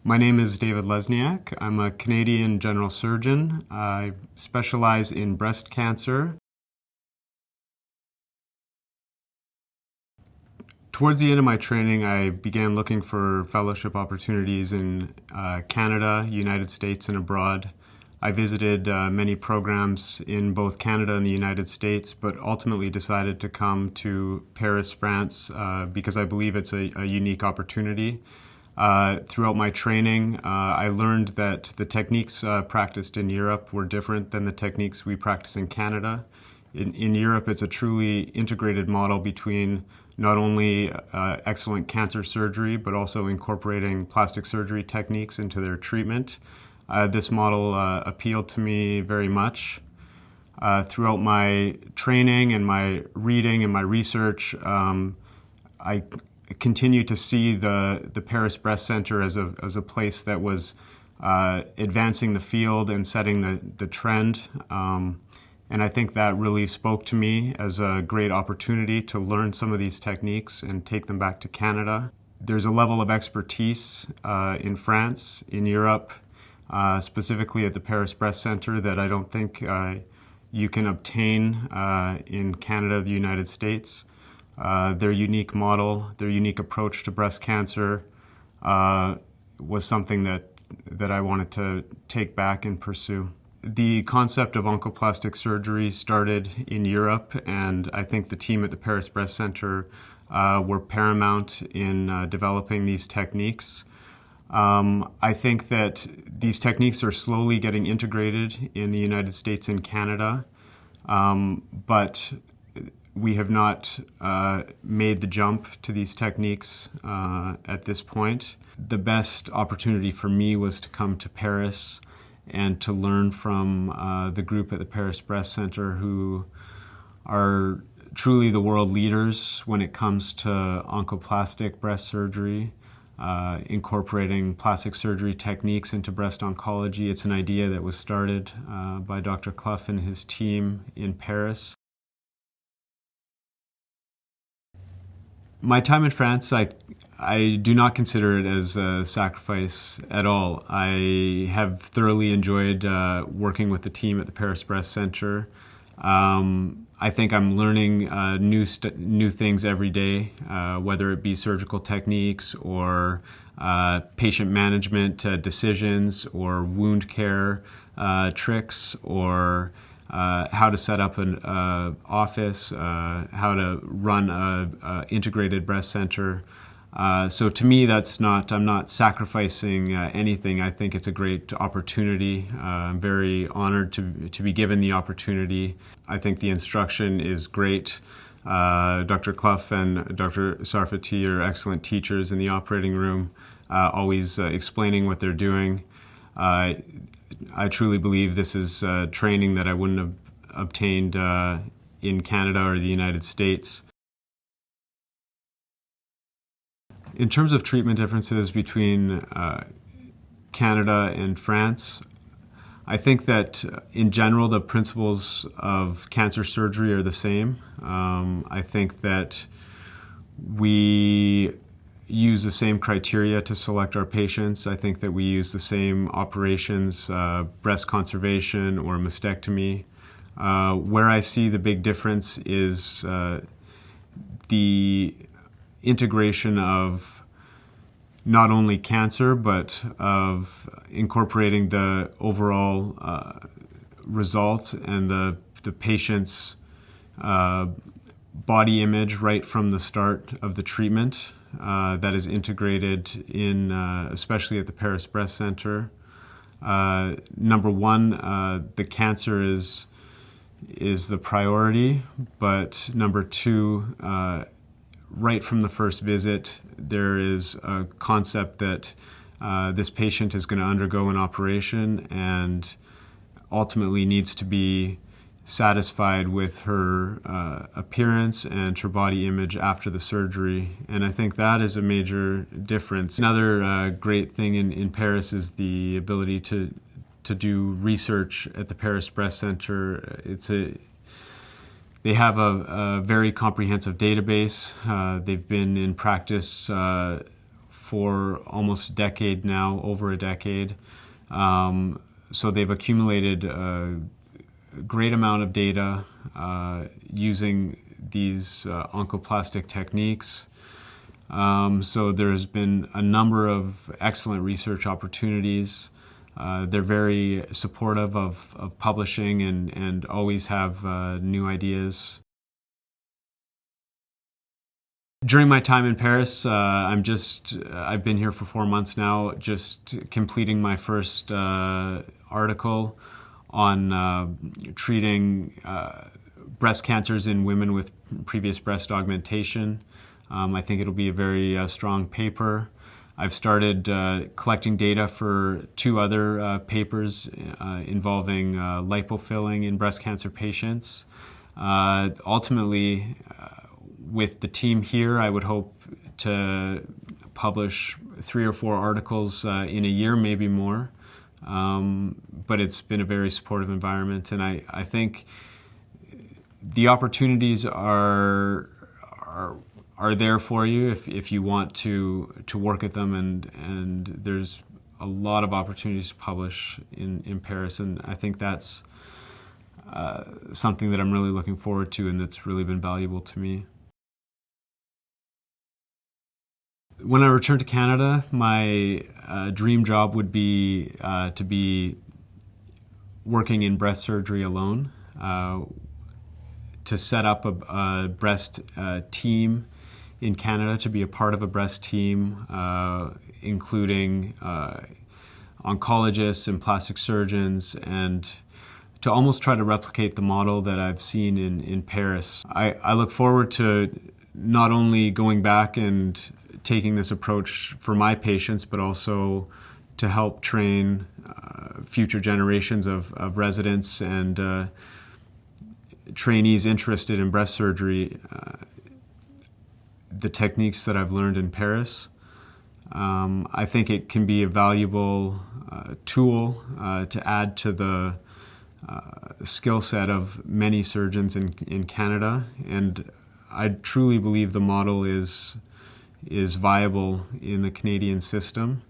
My name is David Lesniak. I'm a Canadian general surgeon. I specialize in breast cancer. Towards the end of my training, I began looking for fellowship opportunities in Canada, United States, and abroad. I visited many programs in both Canada and the United States, but ultimately decided to come to Paris, France, because I believe it's a unique opportunity. Throughout my training, I learned that the techniques practiced in Europe were different than the techniques we practice in Canada. In Europe, it's a truly integrated model between not only excellent cancer surgery, but also incorporating plastic surgery techniques into their treatment. This model appealed to me very much. Throughout my training and my reading and my research, I continue to see the Paris Breast Center as a place that was advancing the field and setting the trend. And I think that really spoke to me as a great opportunity to learn some of these techniques and take them back to Canada. There's a level of expertise in France, in Europe, specifically at the Paris Breast Center, that I don't think you can obtain in Canada, the United States. Their unique model, their unique approach to breast cancer was something that I wanted to take back and pursue. The concept of oncoplastic surgery started in Europe, and I think the team at the Paris Breast Center were paramount in developing these techniques. I think that these techniques are slowly getting integrated in the United States and Canada, but we have not made the jump to these techniques at this point. The best opportunity for me was to come to Paris and to learn from the group at the Paris Breast Center, who are truly the world leaders when it comes to oncoplastic breast surgery, incorporating plastic surgery techniques into breast oncology. It's an idea that was started by Dr. Clough and his team in Paris. My time in France, I do not consider it as a sacrifice at all. I have thoroughly enjoyed working with the team at the Paris Breast Center. I think I'm learning new things every day, whether it be surgical techniques or patient management decisions or wound care tricks, or how to set up an office, how to run an integrated breast center. So to me, I'm not sacrificing anything. I think it's a great opportunity. I'm very honored to be given the opportunity. I think the instruction is great. Dr. Clough and Dr. Sarfati are excellent teachers in the operating room, always explaining what they're doing. I truly believe this is training that I wouldn't have obtained in Canada or the United States. In terms of treatment differences between Canada and France, I think that in general the principles of cancer surgery are the same. I think that we use the same criteria to select our patients. I think that we use the same operations, breast conservation or mastectomy. Where I see the big difference is the integration of not only cancer, but of incorporating the overall result and the patient's body image right from the start of the treatment. That is integrated in, especially at the Paris Breast Center. Number one, the cancer is the priority, but number two, right from the first visit, there is a concept that this patient is going to undergo an operation and ultimately needs to be satisfied with her appearance and her body image after the surgery. And I think that is a major difference. Another great thing in Paris is the ability to do research at the Paris Breast Center. They have a very comprehensive database. They've been in practice for almost a decade now, over a decade. So they've accumulated a great amount of data using these oncoplastic techniques. So there's been a number of excellent research opportunities. They're very supportive of publishing and always have new ideas. During my time in Paris, I've been here for 4 months now, just completing my first article on treating breast cancers in women with previous breast augmentation. I think it'll be a very strong paper. I've started collecting data for 2 other papers involving lipofilling in breast cancer patients. Ultimately, with the team here, I would hope to publish 3 or 4 articles in a year, maybe more. But it's been a very supportive environment, and I think the opportunities are there for you if you want to work at them, and there's a lot of opportunities to publish in Paris, and I think that's something that I'm really looking forward to and that's really been valuable to me. When I return to Canada, my dream job would be to be working in breast surgery alone, to set up a breast team in Canada, to be a part of a breast team, including oncologists and plastic surgeons, and to almost try to replicate the model that I've seen in Paris. I look forward to not only going back and taking this approach for my patients, but also to help train future generations of residents and trainees interested in breast surgery, the techniques that I've learned in Paris. I think it can be a valuable tool to add to the skill set of many surgeons in Canada, and I truly believe the model is viable in the Canadian system.